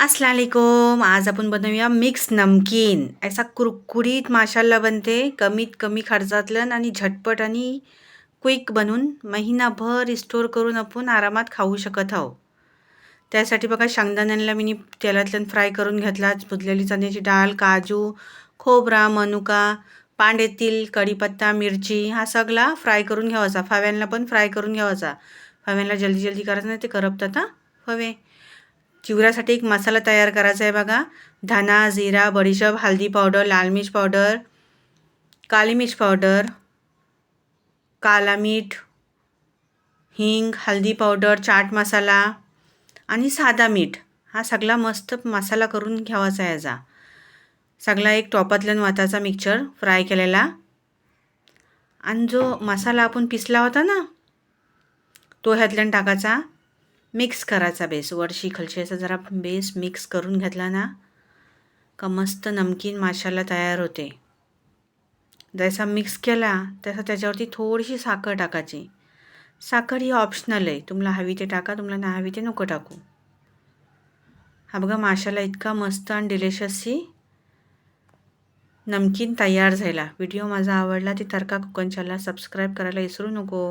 अस्सलाम वालेकुम। आज आपण बनवूया मिक्स नमकीन। ऐसा कुरकुरीत माशाल्लाह बनते, कमीत कमी खर्चातलं आणि झटपट आणि क्विक बनवून महिनाभर स्टोअर करून आपण आरामात खाऊ शकत आहोत. त्यासाठी बघा शेंगदाण्यांना मी तेलातलं फ्राय करून घेतला, भुजलेली चण्याची डाळ, काजू, खोबरा, मनुका, पांढरे तीळ, कढीपत्ता, मिरची हा सगळा फ्राय करून घ्यायचा. फव्यांना पण फ्राय करून घ्यायचा. फव्यांना जल्दी जल्दी करायचं नाही, ते करपतात हां फवे. चिवऱ्यासाठी एक मसाला तयार करायचा आहे बघा. धना, जिरा, बडीशेप, हळदी पावडर, लाल मिर्च पावडर, काली मिर्च पावडर, काला मीठ, हिंग, हळदी पावडर, चाट मसाला आणि साधा मीठ हा सगळा मस्त मसाला करून घ्यावाचा आहे याचा. सगळा एक टोपातल्या वाताचा मिक्सचर फ्राय केलेला. आणि जो मसाला आपण पिसला होता ना, तो ह्यातल्यानं टाकायचा. मिक्स करायचा बेस, वरशी खालशी असा जरा बेस मिक्स करून घेतला ना का मस्त नमकीन माशाला तयार होते. जसा मिक्स केला तसा त्याच्यावरती थोडीशी साखर टाकायची. साखर ही ऑप्शनल आहे, तुम्हाला हवी ते टाका, तुम्हाला नाही हवी ते नको टाकू. हा बघा माशाला इतका मस्त आणि डिलिशियसही नमकीन तयार झाला. व्हिडिओ माझा आवडला ती तर्का कोकणच्याला सबस्क्राईब करायला विसरू नको.